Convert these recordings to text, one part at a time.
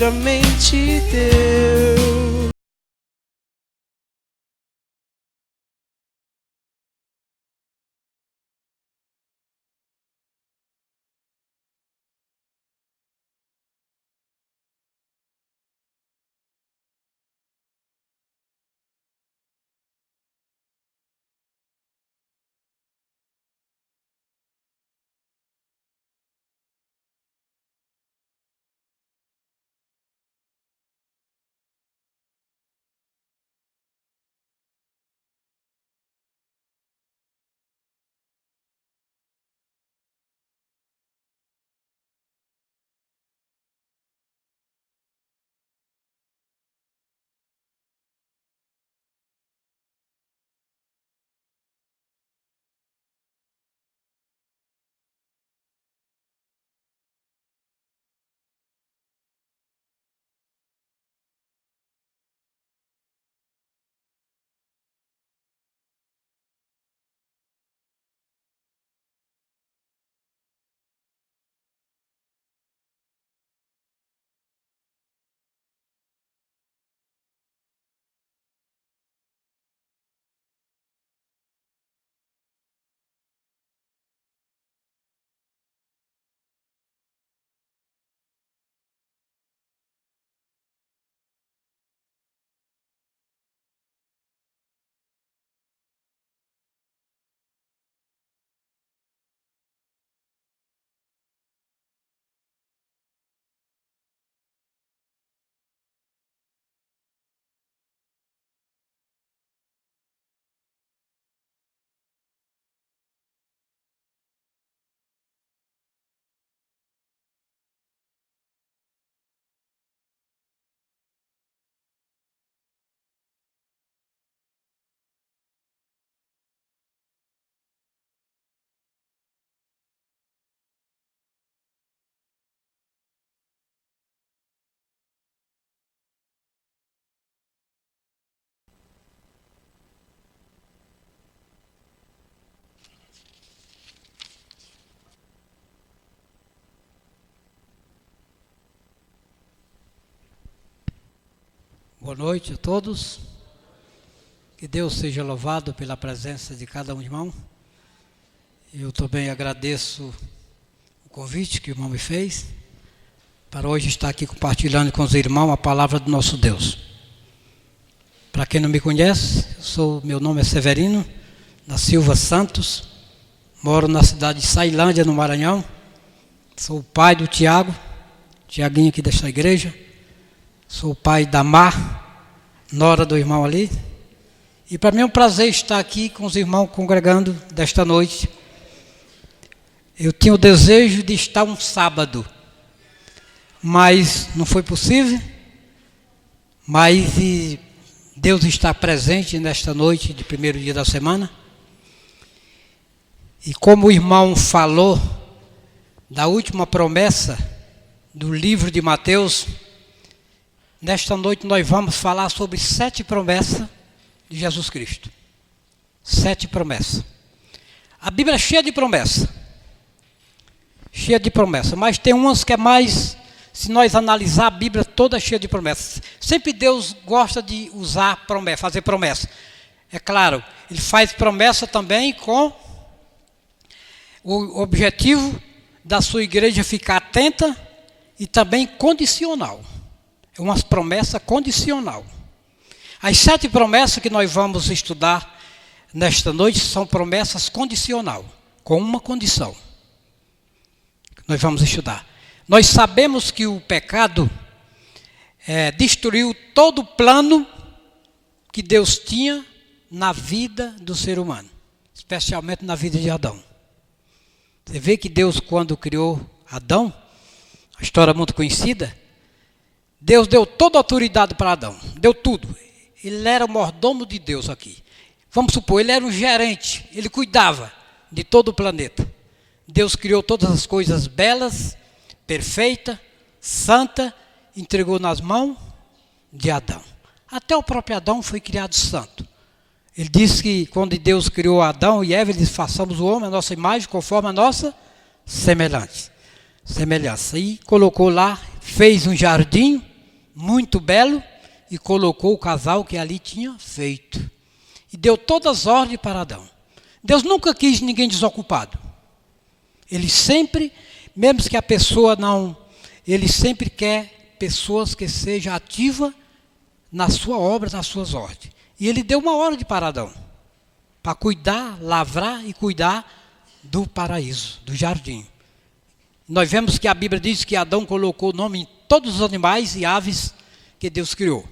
somente Deus. Boa noite a todos. Que Deus seja louvado pela presença de cada um irmão. Eu também agradeço o convite que o irmão me fez para hoje estar aqui compartilhando com os irmãos a palavra do nosso Deus. Para quem não me conhece, meu nome é Severino da Silva Santos, moro na cidade de Sailândia, no Maranhão. Sou o pai do Tiaguinho aqui desta igreja. Sou o pai da Mar, nora do irmão ali. E para mim é um prazer estar aqui com os irmãos congregando desta noite. Eu tinha o desejo de estar um sábado, mas não foi possível. Mas Deus está presente nesta noite de primeiro dia da semana. E como o irmão falou da última promessa do livro de Mateus, nesta noite nós vamos falar sobre 7 promessas de Jesus Cristo. 7 promessas. A Bíblia é cheia de promessas. Cheia de promessas. Mas tem umas que é mais, se nós analisar a Bíblia toda cheia de promessas. Sempre Deus gosta de usar promessa, fazer promessa. É claro, Ele faz promessa também com o objetivo da sua igreja ficar atenta e também condicional. É uma promessa condicional. As 7 promessas que nós vamos estudar nesta noite são promessas condicional, com uma condição. Nós vamos estudar. Nós sabemos que o pecado destruiu todo o plano que Deus tinha na vida do ser humano, especialmente na vida de Adão. Você vê que Deus, quando criou Adão, a história muito conhecida, Deus deu toda a autoridade para Adão, deu tudo. Ele era o mordomo de Deus aqui. Vamos supor, ele era um gerente, ele cuidava de todo o planeta. Deus criou todas as coisas belas, perfeitas, santa, entregou nas mãos de Adão. Até o próprio Adão foi criado santo. Ele disse que quando Deus criou Adão e Eva, ele disse, façamos o homem a nossa imagem, conforme a nossa semelhança. E colocou lá, fez um jardim muito belo, e colocou o casal que ali tinha feito. E deu todas as ordens para Adão. Deus nunca quis ninguém desocupado. Ele sempre, mesmo que a pessoa não, ele sempre quer pessoas que sejam ativas na sua obra, nas suas ordens. E ele deu uma ordem para Adão, para cuidar, lavrar e cuidar do paraíso, do jardim. Nós vemos que a Bíblia diz que Adão colocou o nome em todos os animais e aves que Deus criou.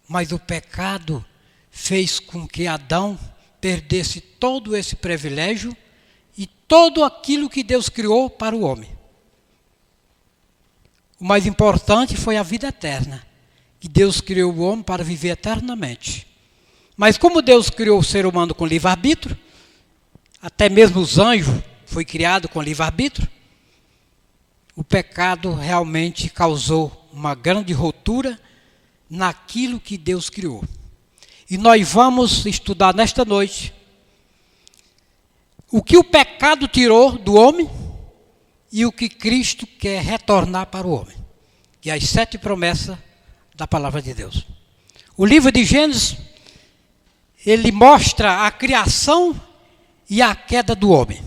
Mas o pecado fez com que Adão perdesse todo esse privilégio e todo aquilo que Deus criou para o homem. O mais importante foi a vida eterna, que Deus criou o homem para viver eternamente. Mas como Deus criou o ser humano com livre-arbítrio, até mesmo os anjos foi criado com livre-arbítrio, o pecado realmente causou uma grande ruptura naquilo que Deus criou. E nós vamos estudar nesta noite o que o pecado tirou do homem e o que Cristo quer retornar para o homem. E as 7 promessas da palavra de Deus. O livro de Gênesis, ele mostra a criação e a queda do homem.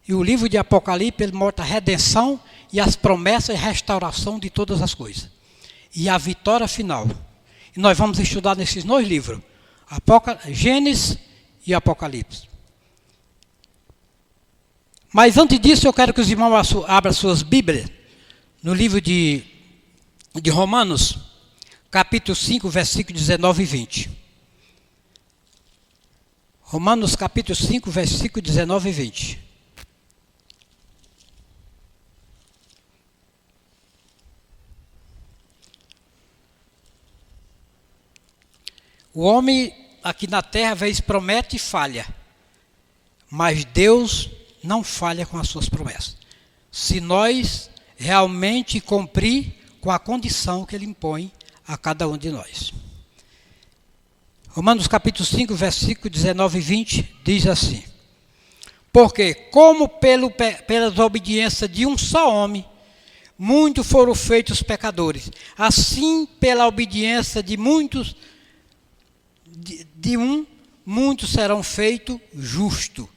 E o livro de Apocalipse, ele mostra a redenção e as promessas e restauração de todas as coisas. E a vitória final. E nós vamos estudar nesses 2 livros, Gênesis e Apocalipse. Mas antes disso, eu quero que os irmãos abram suas Bíblias no livro de Romanos, capítulo 5, versículos 19 e 20. Romanos, capítulo 5, versículos 19 e 20. O homem aqui na terra, às vezes, promete e falha. Mas Deus não falha com as suas promessas. Se nós realmente cumprir com a condição que Ele impõe a cada um de nós. Romanos capítulo 5, versículo 19 e 20, diz assim: porque como pela desobediência de um só homem, muitos foram feitos pecadores, assim pela obediência de muitos, muitos serão feitos justos.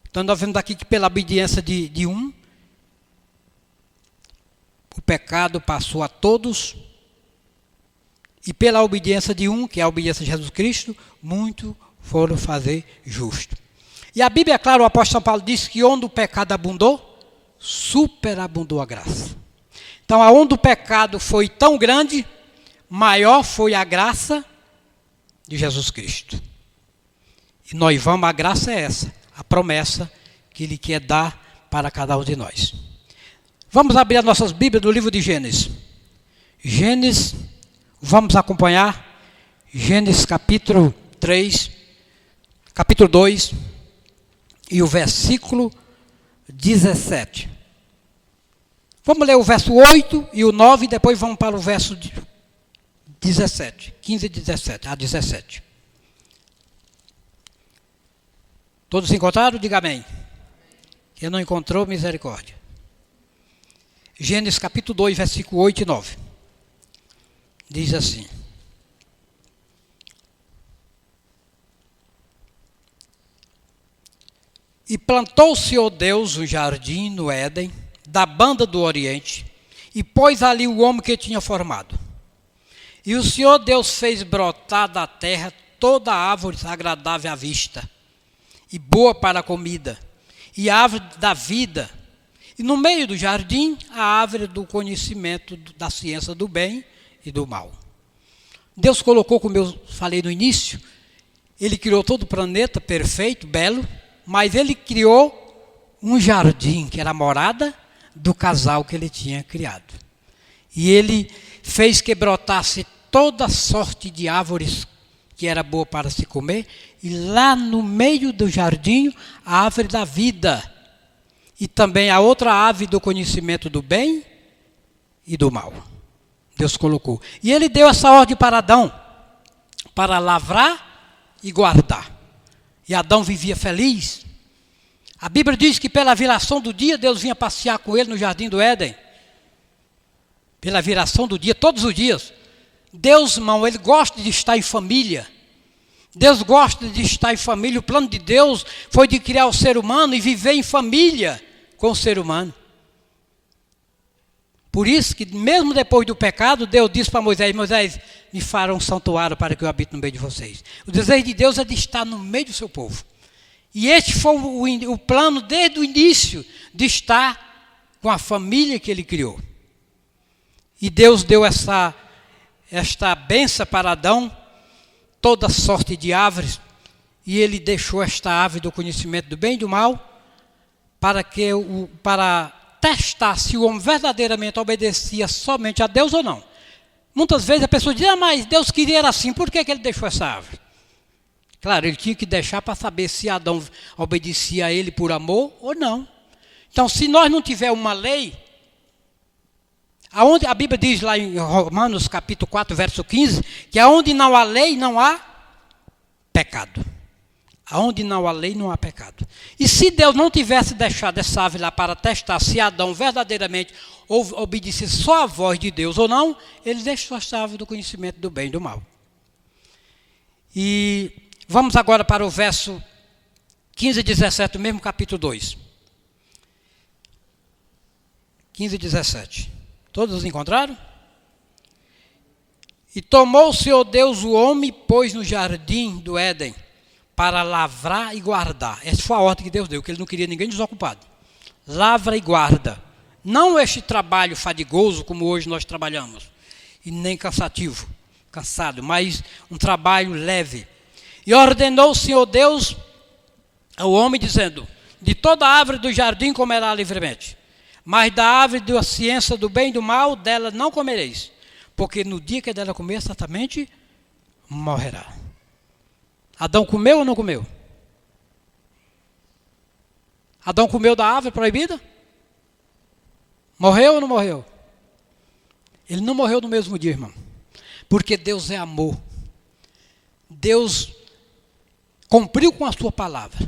Então nós vemos aqui que pela obediência de um, o pecado passou a todos, e pela obediência de um, que é a obediência de Jesus Cristo, muitos foram fazer justo. E a Bíblia, é claro, o apóstolo Paulo diz que onde o pecado abundou, superabundou a graça. Então, aonde o pecado foi tão grande, maior foi a graça de Jesus Cristo. E nós vamos, a graça é essa, a promessa que Ele quer dar para cada um de nós. Vamos abrir as nossas Bíblias no livro de Gênesis. Gênesis, vamos acompanhar Gênesis capítulo 3, capítulo 2 e o versículo 17. Vamos ler o verso 8 e o 9 e depois vamos para o verso 17, 15 e 17, a 17. Todos encontraram? Diga amém. Quem não encontrou, misericórdia. Gênesis capítulo 2, versículo 8 e 9. Diz assim: e plantou o Senhor Deus um jardim no Éden, da banda do Oriente, e pôs ali o homem que tinha formado. E o Senhor Deus fez brotar da terra toda árvore agradável à vista, e boa para a comida, e a árvore da vida. E no meio do jardim, a árvore do conhecimento da ciência do bem e do mal. Deus colocou, como eu falei no início, Ele criou todo o planeta perfeito, belo, mas Ele criou um jardim, que era a morada do casal que Ele tinha criado. E Ele fez que brotasse toda sorte de árvores que era boa para se comer, e lá no meio do jardim, a árvore da vida, e também a outra árvore do conhecimento do bem e do mal. Deus colocou. E Ele deu essa ordem para Adão, para lavrar e guardar. E Adão vivia feliz. A Bíblia diz que pela viração do dia, Deus vinha passear com ele no jardim do Éden. pela viração do dia, todos os dias. Deus, irmão, Ele gosta de estar em família. Deus gosta de estar em família. O plano de Deus foi de criar o ser humano e viver em família com o ser humano. Por isso que mesmo depois do pecado, Deus disse para Moisés: Moisés, me fará um santuário para que eu habite no meio de vocês. O desejo de Deus é de estar no meio do seu povo. E este foi o plano desde o início, de estar com a família que Ele criou. E Deus deu esta benção para Adão, toda sorte de árvores, e Ele deixou esta árvore do conhecimento do bem e do mal, para testar se o homem verdadeiramente obedecia somente a Deus ou não. Muitas vezes a pessoa diz: mas Deus queria era assim, por que Ele deixou essa árvore? Claro, Ele tinha que deixar para saber se Adão obedecia a Ele por amor ou não. Então, se nós não tivermos uma lei, aonde a Bíblia diz lá em Romanos capítulo 4, verso 15, que aonde não há lei, não há pecado. Aonde não há lei, não há pecado. E se Deus não tivesse deixado essa árvore lá para testar se Adão verdadeiramente obedecia só a voz de Deus ou não, Ele deixou essa árvore do conhecimento do bem e do mal. E vamos agora para o verso 15 e 17, do mesmo capítulo 2. 15 e 17. Todos encontraram? E tomou o Senhor Deus o homem e pôs no jardim do Éden, para lavrar e guardar. Essa foi a ordem que Deus deu, que Ele não queria ninguém desocupado. Lavra e guarda. Não este trabalho fadigoso, como hoje nós trabalhamos, e nem cansado, mas um trabalho leve. E ordenou o Senhor Deus ao homem, dizendo: de toda árvore do jardim comerá livremente, mas da árvore da ciência do bem e do mal, dela não comereis, porque no dia que dela comer, certamente morrerá. Adão comeu ou não comeu? Adão comeu da árvore proibida? Morreu ou não morreu? Ele não morreu no mesmo dia, irmão. Porque Deus é amor. Deus cumpriu com a sua palavra.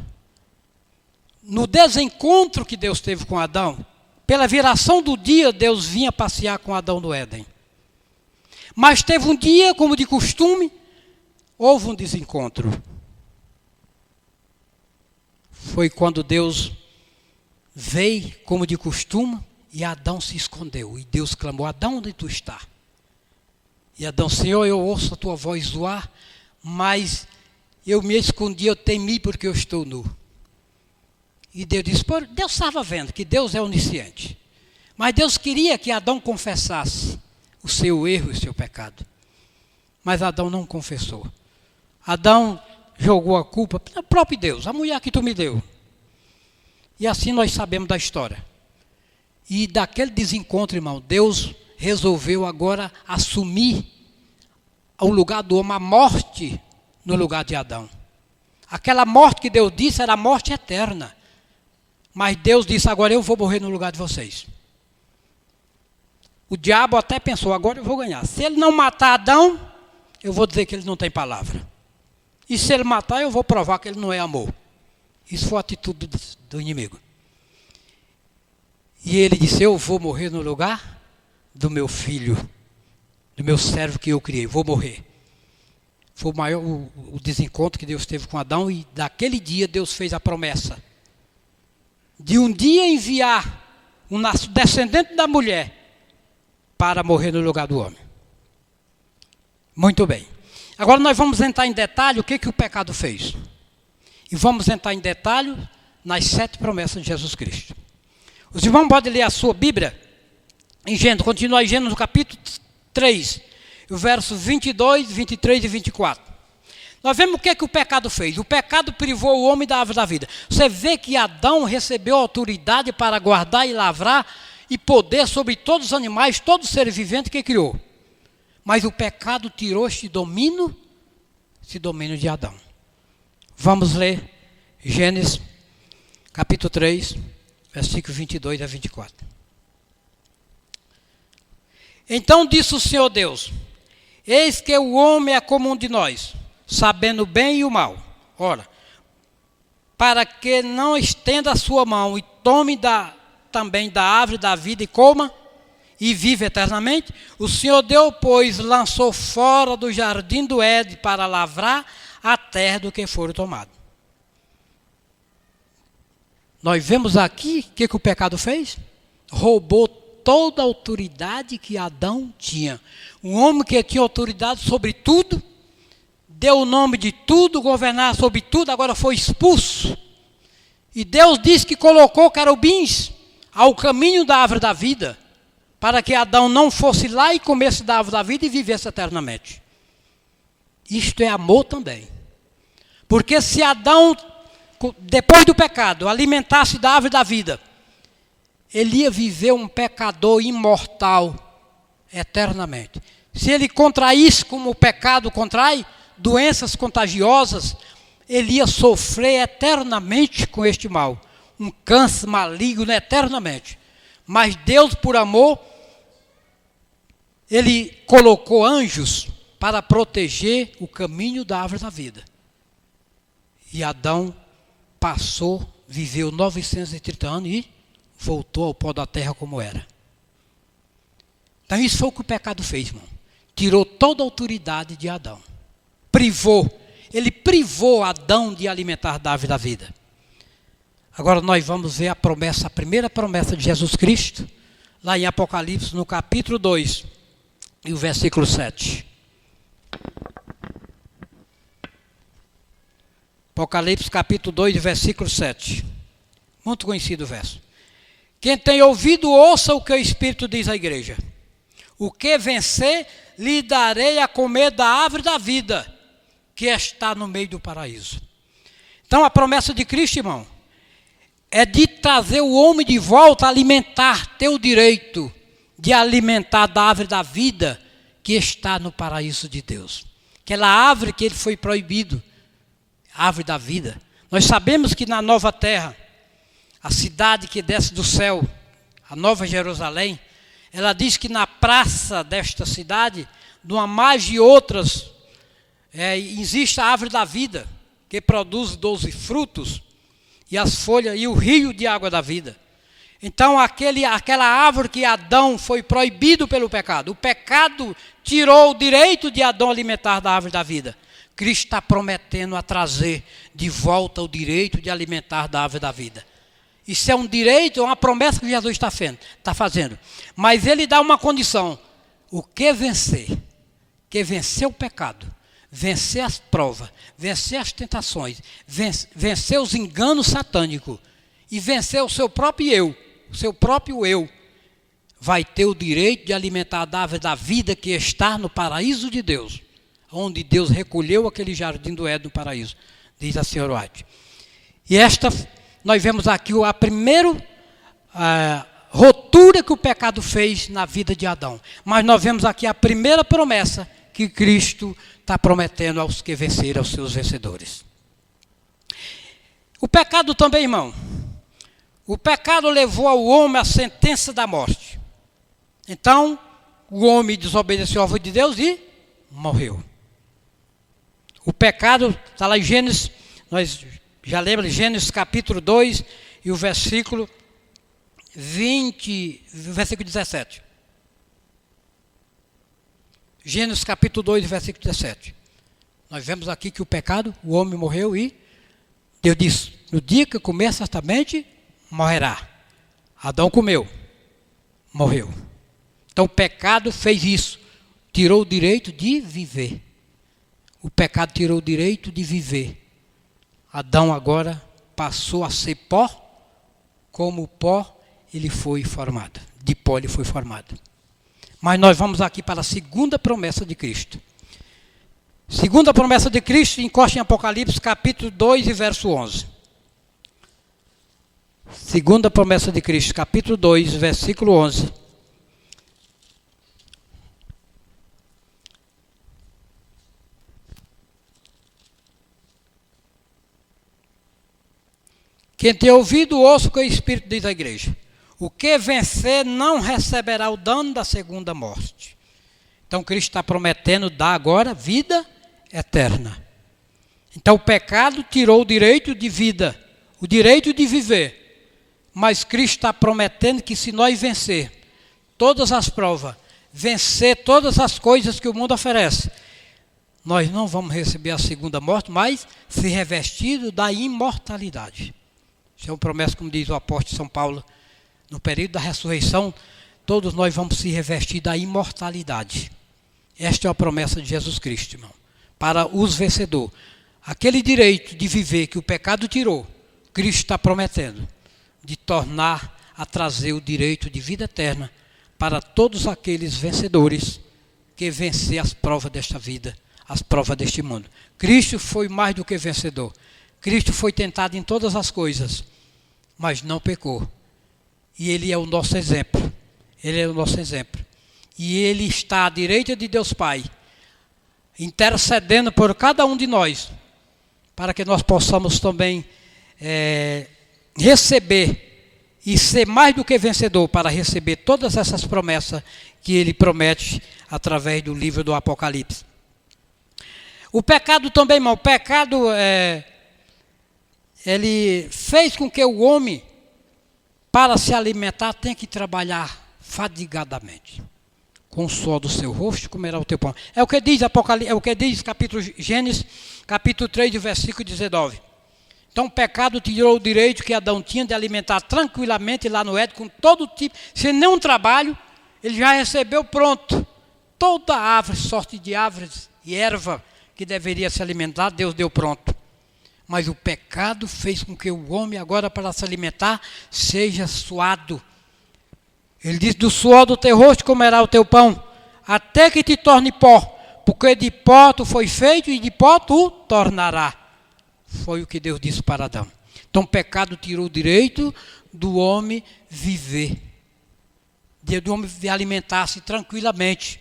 No desencontro que Deus teve com Adão, pela viração do dia, Deus vinha passear com Adão no Éden. Mas teve um dia, como de costume, houve um desencontro. Foi quando Deus veio, como de costume, e Adão se escondeu. E Deus clamou: Adão, onde tu está? E Adão: Senhor, eu ouço a tua voz zoar, mas eu me escondi, eu temi porque eu estou nu. E Deus disse: Deus estava vendo que Deus é onisciente. Mas Deus queria que Adão confessasse o seu erro e o seu pecado. Mas Adão não confessou. Adão jogou a culpa para o próprio Deus, a mulher que tu me deu. E assim nós sabemos da história. E daquele desencontro, irmão, Deus resolveu agora assumir o lugar do homem, a morte no lugar de Adão. Aquela morte que Deus disse era a morte eterna. Mas Deus disse: agora eu vou morrer no lugar de vocês. O diabo até pensou: agora eu vou ganhar. Se ele não matar Adão, eu vou dizer que ele não tem palavra. E se ele matar, eu vou provar que ele não é amor. Isso foi a atitude do inimigo. E ele disse: eu vou morrer no lugar do meu filho, do meu servo que eu criei, vou morrer. Foi o maior o desencontro que Deus teve com Adão, e daquele dia Deus fez a promessa de um dia enviar um descendente da mulher para morrer no lugar do homem. Muito bem. Agora nós vamos entrar em detalhe o que o pecado fez. E vamos entrar em detalhe nas 7 promessas de Jesus Cristo. Os irmãos podem ler a sua Bíblia em Gênesis, continua em Gênesis no capítulo 3, o verso 22, 23 e 24. Nós vemos o que o pecado fez. O pecado privou o homem da árvore da vida. Você vê que Adão recebeu autoridade para guardar e lavrar e poder sobre todos os animais, todo ser vivente que criou. Mas o pecado tirou esse domínio de Adão. Vamos ler Gênesis capítulo 3, versículos 22 a 24. Então disse o Senhor Deus: eis que o homem é como um de nós, sabendo o bem e o mal. Ora, para que não estenda a sua mão e tome também da árvore da vida e coma, e vive eternamente. O Senhor Deus, pois, lançou fora do jardim do Éden para lavrar a terra do que for tomado. Nós vemos aqui o que o pecado fez? Roubou toda a autoridade que Adão tinha. Um homem que tinha autoridade sobre tudo, deu o nome de tudo, governava sobre tudo, agora foi expulso. E Deus disse que colocou querubins ao caminho da árvore da vida, para que Adão não fosse lá e comesse da árvore da vida e vivesse eternamente. Isto é amor também. Porque se Adão, depois do pecado, alimentasse da árvore da vida, ele ia viver um pecador imortal eternamente. Se ele contraísse como o pecado contrai, doenças contagiosas, ele ia sofrer eternamente com este mal. Um câncer maligno eternamente. Mas Deus, por amor, Ele colocou anjos para proteger o caminho da árvore da vida. E Adão passou, viveu 930 anos e voltou ao pó da terra como era. Então isso foi o que o pecado fez, irmão. Tirou toda a autoridade de Adão. Ele privou Adão de alimentar da árvore da vida. Agora nós vamos ver a primeira promessa de Jesus Cristo, lá em Apocalipse, no capítulo 2, e o versículo 7. Apocalipse capítulo 2, versículo 7. Muito conhecido o verso. Quem tem ouvido, ouça o que o Espírito diz à igreja. O que vencer, lhe darei a comer da árvore da vida, que está no meio do paraíso. Então a promessa de Cristo, irmão, é de trazer o homem de volta a alimentar, ter o direito de alimentar da árvore da vida que está no paraíso de Deus. Aquela árvore que ele foi proibido, a árvore da vida. Nós sabemos que na nova terra, a cidade que desce do céu, a Nova Jerusalém, ela diz que na praça desta cidade, numa mais de outras, existe a árvore da vida, que produz 12 frutos, e as folhas, e o rio de água da vida. Então aquela árvore que Adão foi proibido pelo pecado, o pecado tirou o direito de Adão alimentar da árvore da vida. Cristo está prometendo a trazer de volta o direito de alimentar da árvore da vida. Isso é um direito, é uma promessa que Jesus está fazendo. Mas ele dá uma condição. O que vencer? Que vencer o pecado, vencer as provas, vencer as tentações, vencer os enganos satânicos e vencer o seu próprio eu, vai ter o direito de alimentar da árvore da vida que está no paraíso de Deus, onde Deus recolheu aquele jardim do Éden no paraíso, diz a senhora White. E nós vemos aqui a primeira rotura que o pecado fez na vida de Adão. Mas nós vemos aqui a primeira promessa que Cristo está prometendo aos que venceram, aos seus vencedores. O pecado também, irmão. O pecado levou ao homem a sentença da morte. Então, o homem desobedeceu à voz de Deus e morreu. O pecado, está lá em Gênesis, nós já lembramos, Gênesis capítulo 2 e o versículo 17. Gênesis capítulo 2, versículo 17. Nós vemos aqui que o pecado, o homem morreu e Deus disse, no dia que comer certamente morrerá. Adão comeu, morreu. Então o pecado fez isso, tirou o direito de viver. O pecado tirou o direito de viver. Adão agora passou a ser pó, como pó ele foi formado. De pó ele foi formado. Mas nós vamos aqui para a segunda promessa de Cristo. Segunda promessa de Cristo encosta em Apocalipse capítulo 2 e verso 11. Segunda promessa de Cristo, capítulo 2, versículo 11. Quem tem ouvido, ouça o que o Espírito diz à igreja. O que vencer não receberá o dano da segunda morte. Então Cristo está prometendo dar agora vida eterna. Então o pecado tirou o direito de vida, o direito de viver. Mas Cristo está prometendo que se nós vencer, todas as provas, vencer todas as coisas que o mundo oferece, nós não vamos receber a segunda morte, mas ser revestido da imortalidade. Isso é uma promessa, como diz o apóstolo São Paulo, no período da ressurreição, todos nós vamos se revestir da imortalidade. Esta é a promessa de Jesus Cristo, irmão, para os vencedores. Aquele direito de viver que o pecado tirou, Cristo está prometendo, de tornar a trazer o direito de vida eterna para todos aqueles vencedores que vencer as provas desta vida, as provas deste mundo. Cristo foi mais do que vencedor. Cristo foi tentado em todas as coisas, mas não pecou. E Ele é o nosso exemplo. Ele é o nosso exemplo. E Ele está à direita de Deus Pai, intercedendo por cada um de nós, para que nós possamos também receber e ser mais do que vencedor para receber todas essas promessas que Ele promete através do livro do Apocalipse. O pecado também, irmão, o pecado ele fez com que o homem, para se alimentar, tenha que trabalhar fadigadamente. Com o suor do seu rosto comerá o teu pão. É o que diz Apocalipse, é o que diz Gênesis, capítulo 3, versículo 19. Então o pecado tirou o direito que Adão tinha de alimentar tranquilamente lá no Éden, com todo tipo, sem nenhum trabalho, ele já recebeu pronto. Toda árvore, sorte de árvores e erva que deveria se alimentar, Deus deu pronto. Mas o pecado fez com que o homem agora, para se alimentar, seja suado. Ele diz, do suor do teu rosto comerá o teu pão, até que te torne pó, porque de pó tu foi feito e de pó tu tornará. Foi o que Deus disse para Adão. Então o pecado tirou o direito do homem viver, do homem alimentar-se tranquilamente,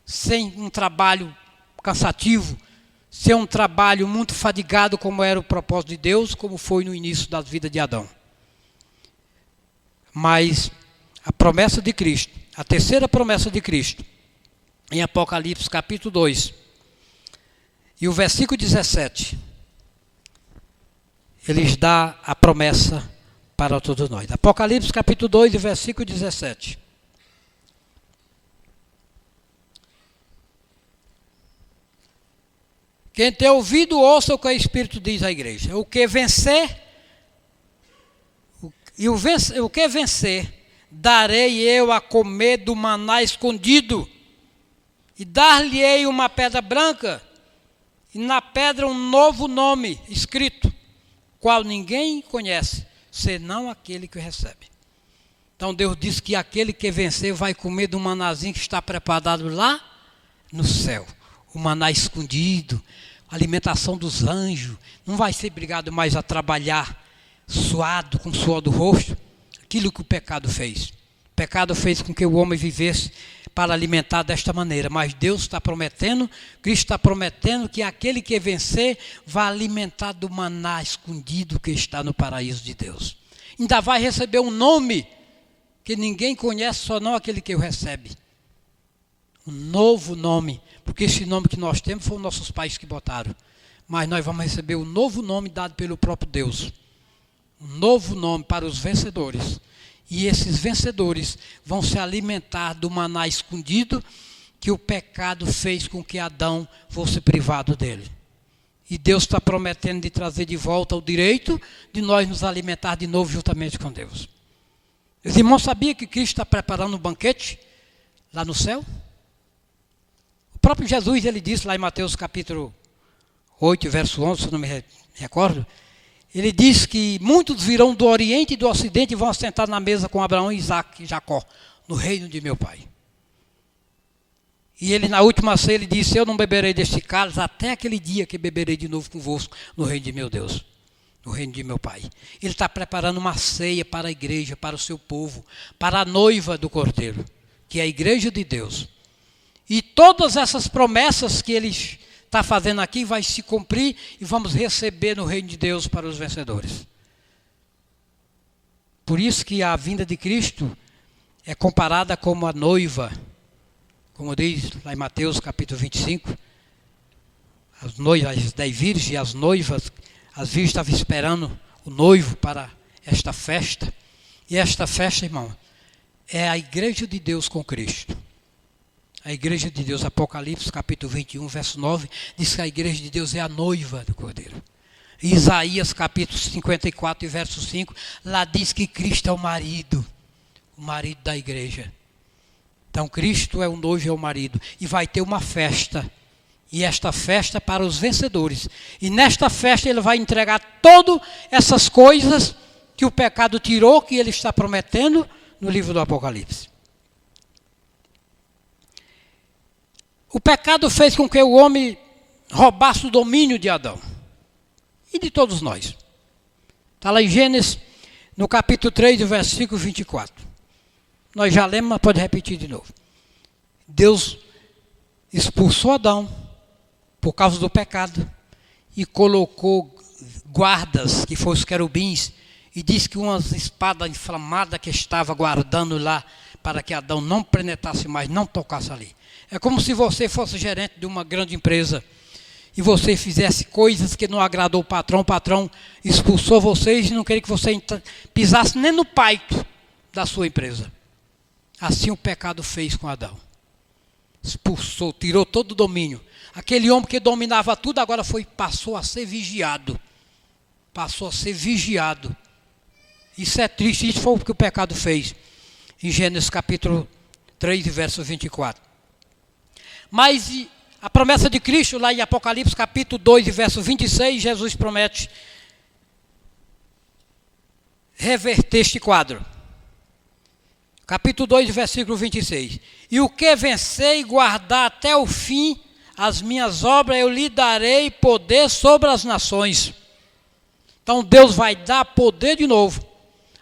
sem um trabalho cansativo, sem um trabalho muito fadigado, como era o propósito de Deus, como foi no início da vida de Adão. Mas a promessa de Cristo, a terceira promessa de Cristo, em Apocalipse capítulo 2, e o versículo 17, ele dá a promessa para todos nós. Apocalipse capítulo 2, e versículo 17. Quem tem ouvido, ouça o que o Espírito diz à igreja. O que vencer, o que vencer, darei eu a comer do maná escondido, e dar-lhe-ei uma pedra branca, e na pedra um novo nome escrito, qual ninguém conhece, senão aquele que o recebe. Então Deus diz que aquele que vencer vai comer do manazinho que está preparado lá no céu. O maná escondido, a alimentação dos anjos, não vai ser obrigado mais a trabalhar suado, com suor do rosto, aquilo que o pecado fez. O pecado fez com que o homem vivesse para alimentar desta maneira, mas Deus está prometendo, Cristo está prometendo que aquele que vencer vai alimentar do maná escondido que está no paraíso de Deus. Ainda vai receber um nome que ninguém conhece, só não aquele que o recebe. Um novo nome, porque esse nome que nós temos foram nossos pais que botaram, mas nós vamos receber um novo nome dado pelo próprio Deus, um novo nome para os vencedores, e esses vencedores vão se alimentar do maná escondido que o pecado fez com que Adão fosse privado dele. E Deus está prometendo de trazer de volta o direito de nós nos alimentar de novo juntamente com Deus. Os irmãos sabiam que Cristo está preparando um banquete lá no céu? O próprio Jesus, ele disse lá em Mateus capítulo 8, verso 11, se eu não me recordo, ele diz que muitos virão do Oriente e do Ocidente e vão sentar na mesa com Abraão, Isaac e Jacó, no reino de meu Pai. E ele, na última ceia, ele disse, eu não beberei deste cálice até aquele dia que beberei de novo convosco no reino de meu Deus, no reino de meu Pai. Ele está preparando uma ceia para a igreja, para o seu povo, para a noiva do Cordeiro, que é a igreja de Deus. E todas essas promessas que ele está fazendo aqui vai se cumprir e vamos receber no reino de Deus para os vencedores. Por isso que a vinda de Cristo é comparada como a noiva, como diz lá em Mateus capítulo 25, as noivas, as 10 virgens e as noivas, as virgens estavam esperando o noivo para esta festa. E esta festa, irmão, é a igreja de Deus com Cristo. A igreja de Deus, Apocalipse capítulo 21, verso 9, diz que a igreja de Deus é a noiva do Cordeiro. Isaías capítulo 54 e verso 5, lá diz que Cristo é o marido da igreja. Então Cristo é o noivo e é o marido. E vai ter uma festa. E esta festa é para os vencedores. E nesta festa ele vai entregar todas essas coisas que o pecado tirou, que ele está prometendo no livro do Apocalipse. O pecado fez com que o homem roubasse o domínio de Adão. E de todos nós. Está lá em Gênesis, no capítulo 3, versículo 24. Nós já lemos, mas pode repetir de novo. Deus expulsou Adão por causa do pecado e colocou guardas, que foram os querubins, e disse que uma espada inflamada que estava guardando lá para que Adão não penetrasse mais, não tocasse ali. É como se você fosse gerente de uma grande empresa e você fizesse coisas que não agradou o patrão expulsou vocês e não queria que você pisasse nem no paito da sua empresa. Assim o pecado fez com Adão. Expulsou, tirou todo o domínio. Aquele homem que dominava tudo agora passou a ser vigiado. Passou a ser vigiado. Isso é triste, isso foi o que o pecado fez. Em Gênesis capítulo 3, verso 24. Mas a promessa de Cristo, lá em Apocalipse capítulo 2, verso 26, Jesus promete reverter este quadro. Capítulo 2, versículo 26. E o que vencer e guardar até o fim as minhas obras, eu lhe darei poder sobre as nações. Então Deus vai dar poder de novo.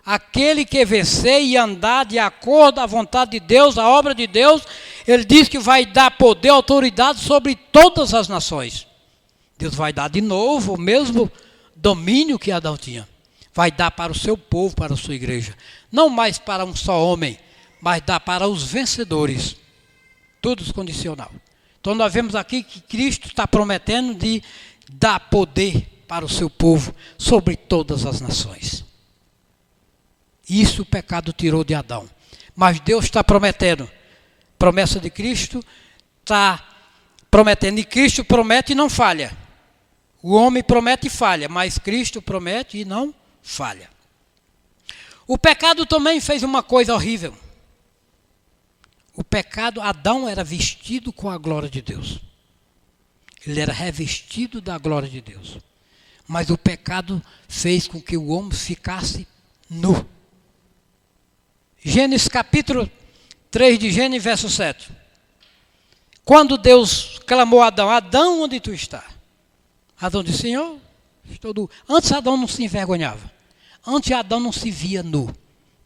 Aquele que vencer e andar de acordo à vontade de Deus, a obra de Deus, ele diz que vai dar poder, autoridade sobre todas as nações. Deus vai dar de novo o mesmo domínio que Adão tinha. Vai dar para o seu povo, para a sua igreja. Não mais para um só homem, mas dá para os vencedores. Tudo condicional. Então nós vemos aqui que Cristo está prometendo de dar poder para o seu povo sobre todas as nações. Isso o pecado tirou de Adão. Mas Deus está prometendo. Promessa de Cristo está prometendo. E Cristo promete e não falha. O homem promete e falha, mas Cristo promete e não falha. O pecado também fez uma coisa horrível. O pecado, Adão era vestido com a glória de Deus. Ele era revestido da glória de Deus. Mas o pecado fez com que o homem ficasse nu. Gênesis capítulo 3 de Gênesis, verso 7. Quando Deus clamou a Adão, Adão, onde tu está? Adão disse, Senhor, estou nu. Antes Adão não se envergonhava. Antes Adão não se via nu.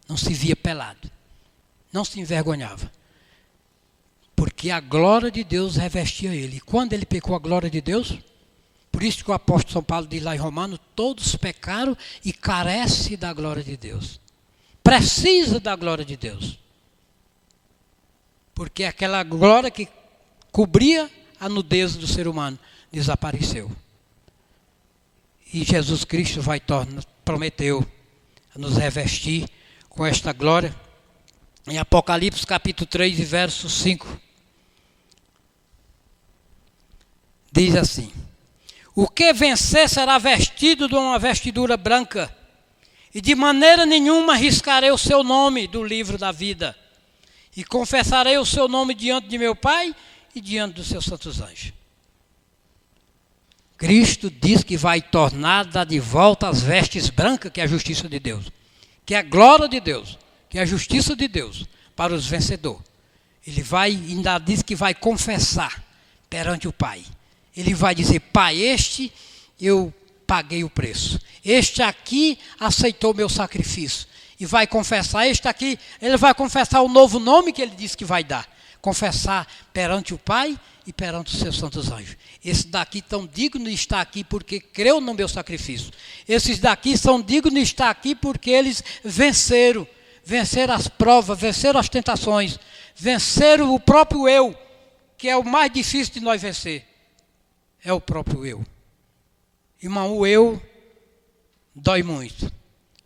Não se via pelado. Não se envergonhava. Porque a glória de Deus revestia ele. E quando ele pecou a glória de Deus, por isso que o apóstolo São Paulo diz lá em Romanos, todos pecaram e carecem da glória de Deus. Precisa da glória de Deus. Porque aquela glória que cobria a nudez do ser humano desapareceu. E Jesus Cristo prometeu nos revestir com esta glória. Em Apocalipse capítulo 3, verso 5. Diz assim: o que vencer será vestido de uma vestidura branca, e de maneira nenhuma riscarei o seu nome do livro da vida, e confessarei o seu nome diante de meu Pai e diante dos seus santos anjos. Cristo diz que vai tornar, dar de volta as vestes brancas, que é a justiça de Deus, que é a glória de Deus, que é a justiça de Deus para os vencedores. Ele vai, ainda diz que vai confessar perante o Pai. Ele vai dizer, Pai, este eu paguei o preço. Este aqui aceitou meu sacrifício. E vai confessar, este aqui, ele vai confessar o novo nome que ele disse que vai dar. Confessar perante o Pai e perante os seus santos anjos. Esses daqui estão dignos de estar aqui porque creu no meu sacrifício. Esses daqui são dignos de estar aqui porque eles venceram. Venceram as provas, venceram as tentações. Venceram o próprio eu, que é o mais difícil de nós vencer. É o próprio eu. Irmão, o eu dói muito.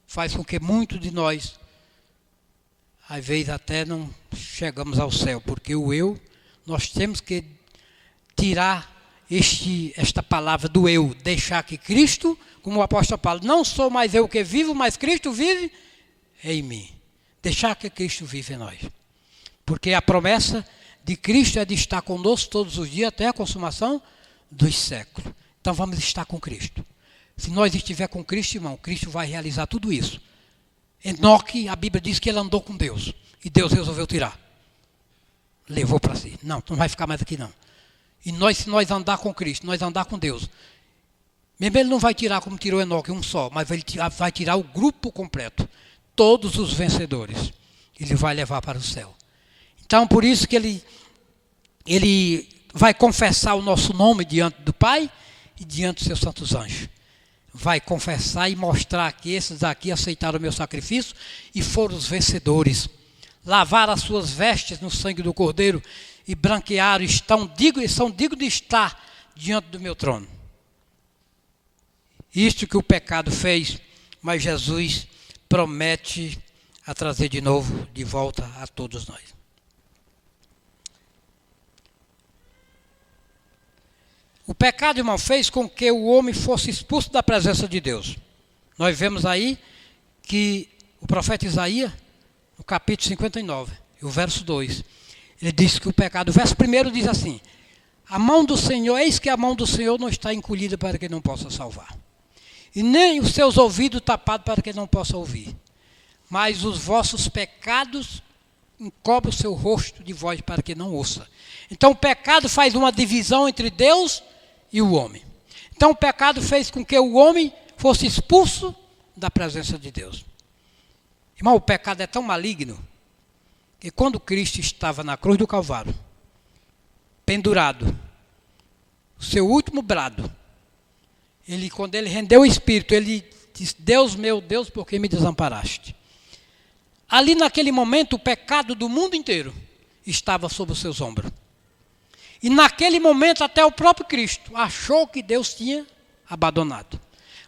Faz com que muitos de nós, às vezes até não chegamos ao céu, porque o eu, nós temos que tirar esta palavra do eu, deixar que Cristo, como o apóstolo Paulo, não sou mais eu que vivo, mas Cristo vive em mim. Deixar que Cristo vive em nós. Porque a promessa de Cristo é de estar conosco todos os dias até a consumação dos séculos. Então vamos estar com Cristo. Se nós estiver com Cristo, irmão, Cristo vai realizar tudo isso. Enoque, a Bíblia diz que ele andou com Deus. E Deus resolveu tirar. Levou para si. Não, tu não vai ficar mais aqui não. E nós, se nós andar com Cristo, nós andar com Deus, mesmo ele não vai tirar como tirou Enoque, um só, mas ele vai tirar o grupo completo. Todos os vencedores. Ele vai levar para o céu. Então, por isso que ele vai confessar o nosso nome diante do Pai e diante dos seus santos anjos. Vai confessar e mostrar que esses aqui aceitaram o meu sacrifício e foram os vencedores. Lavaram as suas vestes no sangue do Cordeiro e branquearam, são dignos de estar diante do meu trono. Isto que o pecado fez, mas Jesus promete a trazer de novo, de volta a todos nós. O pecado, irmão, fez com que o homem fosse expulso da presença de Deus. Nós vemos aí que o profeta Isaías, no capítulo 59, o verso 2, ele diz que o pecado, o verso 1 diz assim: a mão do Senhor, eis que a mão do Senhor não está encolhida para que não possa salvar, e nem os seus ouvidos tapados para que não possa ouvir, mas os vossos pecados encobrem o seu rosto de vós para que não ouça. Então o pecado faz uma divisão entre Deus e o homem. Então o pecado fez com que o homem fosse expulso da presença de Deus. Irmão, o pecado é tão maligno que quando Cristo estava na cruz do Calvário, pendurado, o seu último brado, quando ele rendeu o Espírito, ele disse: Deus meu Deus, por que me desamparaste? Ali naquele momento o pecado do mundo inteiro estava sobre os seus ombros. E naquele momento até o próprio Cristo achou que Deus tinha abandonado.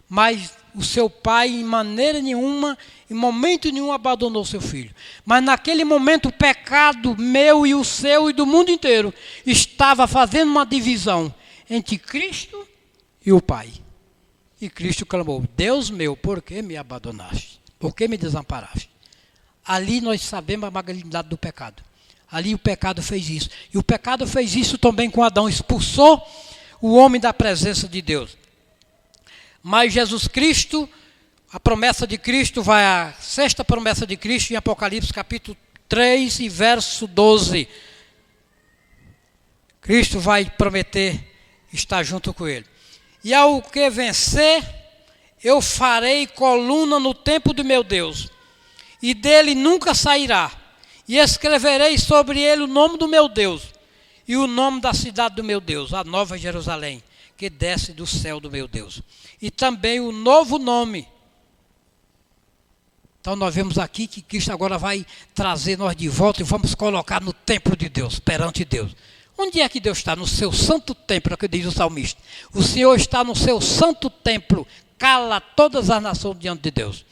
Mas o seu pai em maneira nenhuma, em momento nenhum abandonou seu filho. Mas naquele momento o pecado meu e o seu e do mundo inteiro estava fazendo uma divisão entre Cristo e o Pai. E Cristo clamou: Deus meu, por que me abandonaste? Por que me desamparaste? Ali nós sabemos a malignidade do pecado. Ali o pecado fez isso. E o pecado fez isso também com Adão. Expulsou o homem da presença de Deus. Mas Jesus Cristo, a promessa de Cristo, vai a sexta promessa de Cristo em Apocalipse capítulo 3 e verso 12. Cristo vai prometer estar junto com ele. E ao que vencer, eu farei coluna no templo do meu Deus, e dele nunca sairá. E escreverei sobre ele o nome do meu Deus e o nome da cidade do meu Deus, a Nova Jerusalém, que desce do céu do meu Deus. E também o novo nome. Então nós vemos aqui que Cristo agora vai trazer nós de volta e vamos colocar no templo de Deus, perante Deus. Onde é que Deus está? No seu santo templo, é o que diz o salmista. O Senhor está no seu santo templo, cala todas as nações diante de Deus.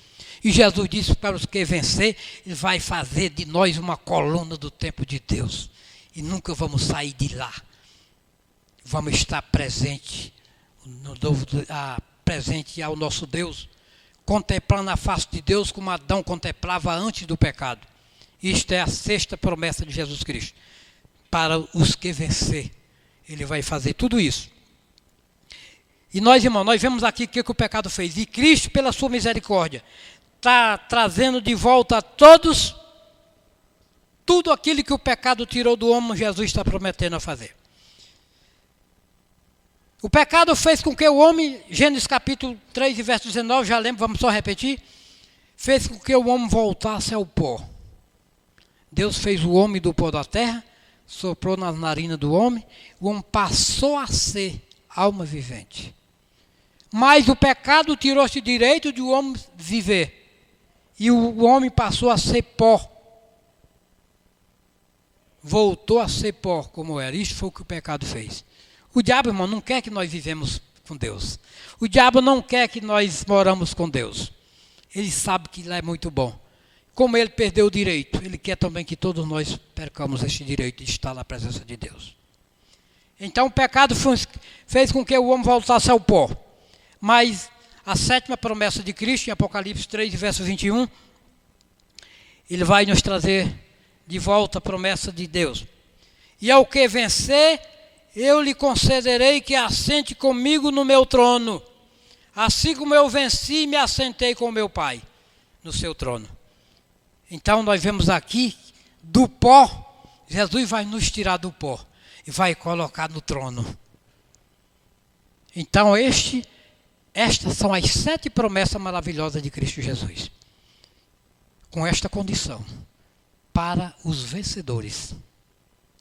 E Jesus disse para os que vencer, ele vai fazer de nós uma coluna do templo de Deus. E nunca vamos sair de lá. Vamos estar presente ao nosso Deus, contemplando a face de Deus como Adão contemplava antes do pecado. Isto é a sexta promessa de Jesus Cristo. Para os que vencer, ele vai fazer tudo isso. E nós, irmãos, nós vemos aqui o que o pecado fez. E Cristo, pela sua misericórdia, está trazendo de volta a todos tudo aquilo que o pecado tirou do homem, Jesus está prometendo a fazer. O pecado fez com que o homem, Gênesis capítulo 3 e verso 19, já lembro, vamos só repetir, fez com que o homem voltasse ao pó. Deus fez o homem do pó da terra, soprou nas narinas do homem, o homem passou a ser alma vivente. Mas o pecado tirou esse direito de o homem viver. E o homem passou a ser pó. Voltou a ser pó como era. Isso foi o que o pecado fez. O diabo, irmão, não quer que nós vivemos com Deus. O diabo não quer que nós moramos com Deus. Ele sabe que ele é muito bom. como ele perdeu o direito, ele quer também que todos nós percamos esse direito de estar na presença de Deus. Então o pecado fez com que o homem voltasse ao pó. Mas a sétima promessa de Cristo, em Apocalipse 3, verso 21, ele vai nos trazer de volta a promessa de Deus. E ao que vencer, eu lhe concederei que assente comigo no meu trono, assim como eu venci e me assentei com meu Pai no seu trono. Então nós vemos aqui, do pó, Jesus vai nos tirar do pó e vai colocar no trono. Então estas são as 7 promessas maravilhosas de Cristo Jesus. Com esta condição, para os vencedores.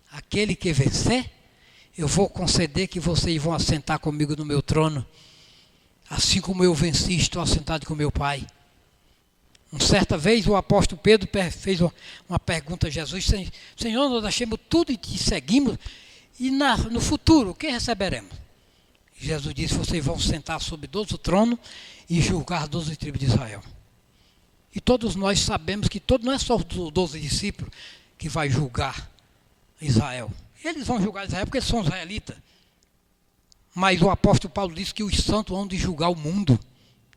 Aquele que vencer, eu vou conceder que vocês vão assentar comigo no meu trono, assim como eu venci e estou assentado com meu Pai. Uma certa vez o apóstolo Pedro fez uma pergunta a Jesus: Senhor, nós achamos tudo e te seguimos, e no futuro, o que receberemos? Jesus disse: vocês vão sentar sobre 12 tronos e julgar 12 tribos de Israel. E todos nós sabemos que não é só os 12 discípulos que vai julgar Israel. Eles vão julgar Israel porque eles são israelitas. Mas o apóstolo Paulo disse que os santos hão de julgar o mundo.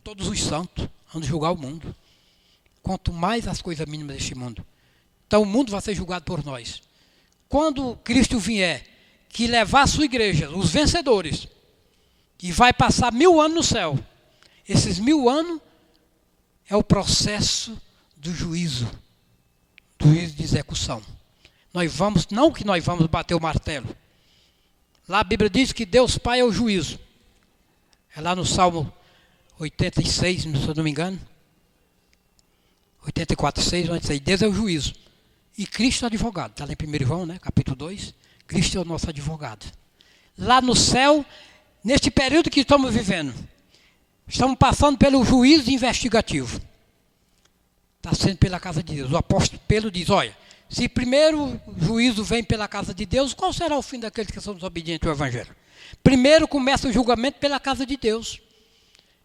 Todos os santos hão de julgar o mundo. Quanto mais as coisas mínimas deste mundo. Então o mundo vai ser julgado por nós. Quando Cristo vier, que levar a sua igreja, os vencedores, e vai passar 1000 anos no céu. Esses 1000 anos é o processo do juízo de execução. Não que nós vamos bater o martelo. Lá a Bíblia diz que Deus Pai é o juízo. É lá no Salmo 86, se eu não me engano. 84:6, onde diz: Deus é o juízo. E Cristo é o advogado. Está lá em 1 João, né, capítulo 2. Cristo é o nosso advogado. Lá no céu, neste período que estamos vivendo, estamos passando pelo juízo investigativo. Está sendo pela casa de Deus. O apóstolo Pedro diz: olha, se primeiro o juízo vem pela casa de Deus, qual será o fim daqueles que são desobedientes ao Evangelho? Primeiro começa o julgamento pela casa de Deus.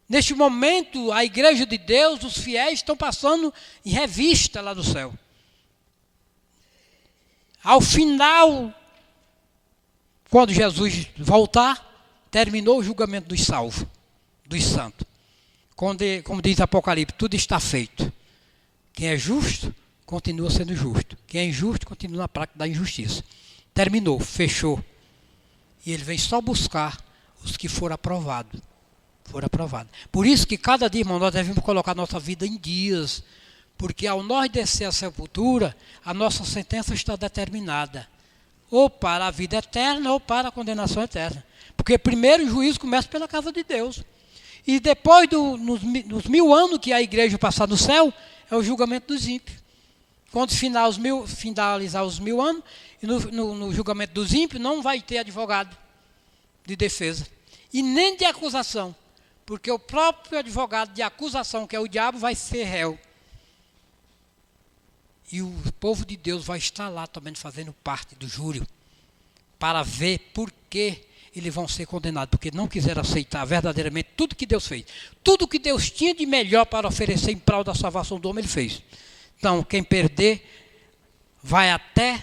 Neste momento, a igreja de Deus, os fiéis, estão passando em revista lá no céu. Ao final, quando Jesus voltar, terminou o julgamento dos salvos, dos santos. Como diz Apocalipse, tudo está feito. Quem é justo, continua sendo justo. Quem é injusto, continua na prática da injustiça. Terminou, fechou. E ele vem só buscar os que foram aprovados. Por isso que cada dia, irmão, nós devemos colocar nossa vida em dias. Porque ao nós descer à sepultura, a nossa sentença está determinada. Ou para a vida eterna, ou para a condenação eterna. Porque primeiro o juízo começa pela casa de Deus. E depois nos 1000 anos que a igreja passar no céu, é o julgamento dos ímpios. Quando finalizar os 1000 anos, e no julgamento dos ímpios, não vai ter advogado de defesa. E nem de acusação. Porque o próprio advogado de acusação, que é o diabo, vai ser réu. E o povo de Deus vai estar lá também fazendo parte do júri. Para ver por que eles vão ser condenados. Porque não quiseram aceitar verdadeiramente tudo que Deus fez. Tudo que Deus tinha de melhor para oferecer em prol da salvação do homem, Ele fez. Então, quem perder, vai até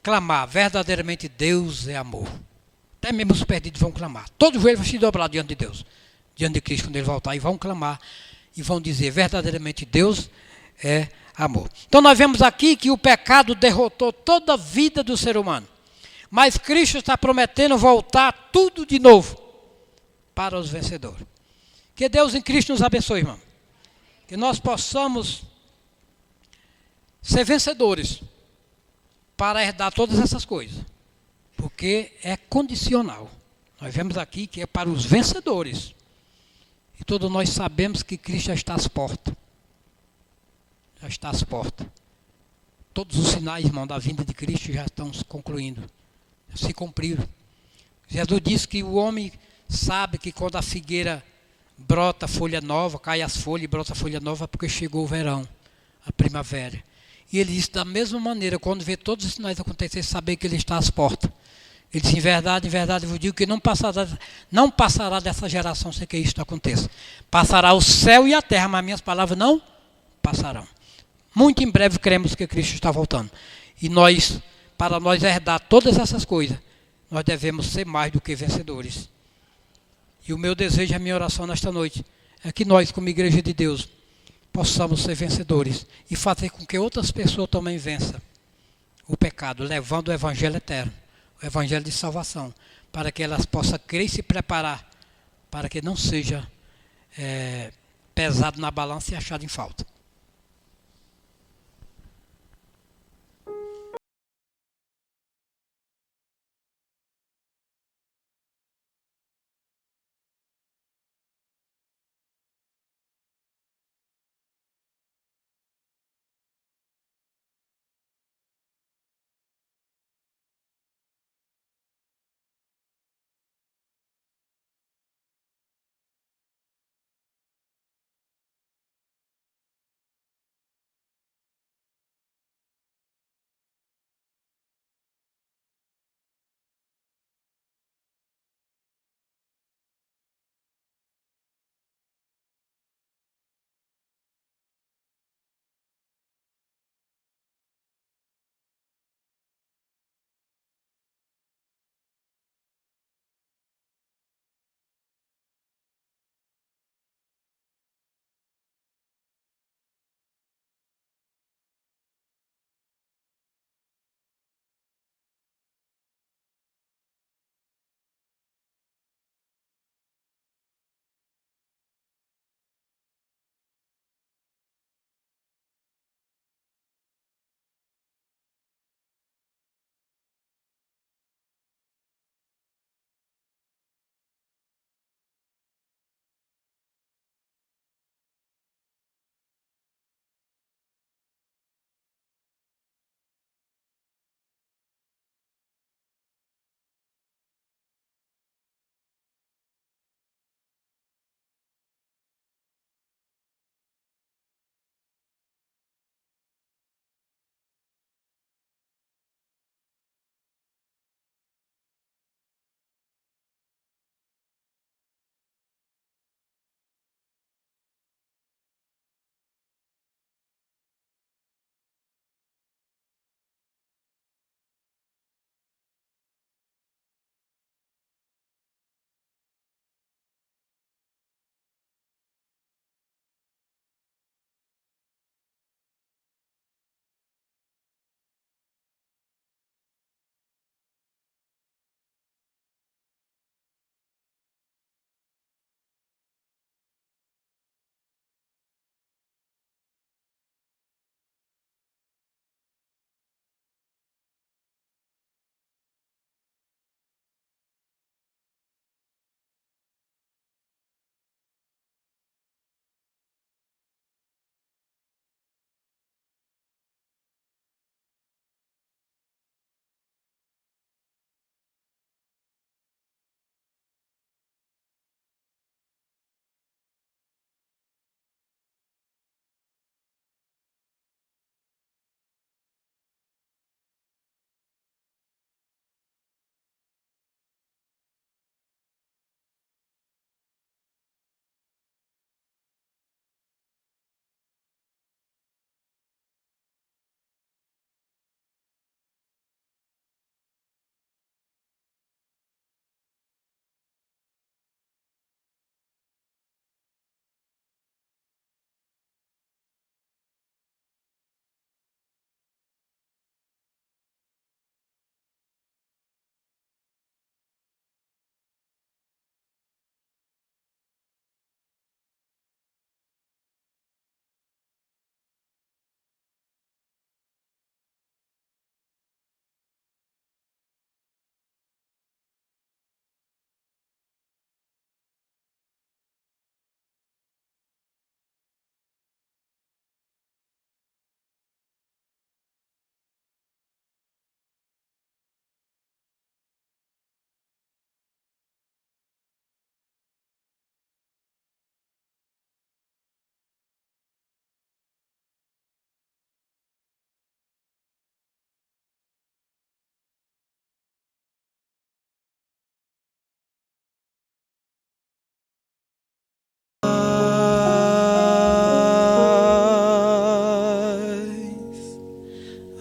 clamar. Verdadeiramente Deus é amor. Até mesmo os perdidos vão clamar. Todo joelho vai se dobrar diante de Deus. Diante de Cristo, quando Ele voltar. E vão clamar. E vão dizer, verdadeiramente Deus é amor. Então nós vemos aqui que o pecado derrotou toda a vida do ser humano. Mas Cristo está prometendo voltar tudo de novo para os vencedores. Que Deus em Cristo nos abençoe, irmão. Que nós possamos ser vencedores para herdar todas essas coisas. Porque é condicional. Nós vemos aqui que é para os vencedores. E todos nós sabemos que Cristo já está às portas. Já está às portas. Todos os sinais, irmão, da vinda de Cristo já estão se concluindo. Já se cumpriram. Jesus disse que o homem sabe que quando a figueira brota folha nova, cai as folhas e brota folha nova, porque chegou o verão, a primavera. E ele disse da mesma maneira, quando vê todos os sinais acontecer, saber que ele está às portas. Ele disse, em verdade, eu vos digo que não passará dessa geração sem que isto aconteça. Passará o céu e a terra, mas minhas palavras não passarão. Muito em breve cremos que Cristo está voltando. E nós, para nós herdar todas essas coisas, nós devemos ser mais do que vencedores. E o meu desejo, a minha oração nesta noite, é que nós, como Igreja de Deus, possamos ser vencedores e fazer com que outras pessoas também vençam o pecado, levando o Evangelho eterno, o Evangelho de salvação, para que elas possam crer e se preparar, para que não seja pesado na balança e achado em falta.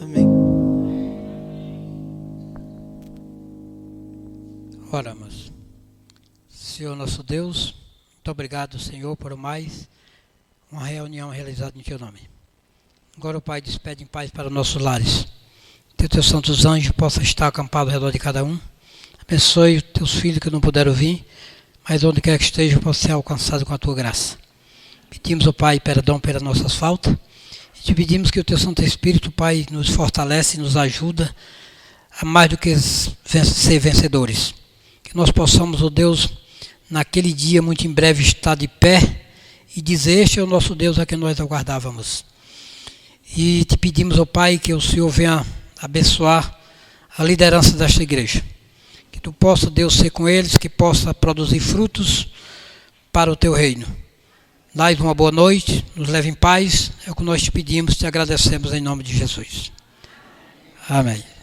Amém. Oramos. Senhor nosso Deus, muito obrigado, Senhor, por mais uma reunião realizada em Teu nome. Agora, o Pai, despede em paz para nossos lares. Que Teus santos anjos possam estar acampados ao redor de cada um. Abençoe os Teus filhos que não puderam vir, mas onde quer que estejam, possam ser alcançados com a Tua graça. Pedimos, ó Pai, perdão pelas nossas faltas. E te pedimos que o Teu Santo Espírito, Pai, nos fortalece e nos ajuda a mais do que ser vencedores. Que nós possamos, ó Deus, naquele dia muito em breve estar de pé e dizer: este é o nosso Deus a quem nós aguardávamos. E te pedimos, ó Pai, que o Senhor venha abençoar a liderança desta igreja. Que Tu possa, Deus, ser com eles, que possa produzir frutos para o Teu reino. Dai-nos uma boa noite, nos leve em paz. É o que nós te pedimos, te agradecemos em nome de Jesus. Amém.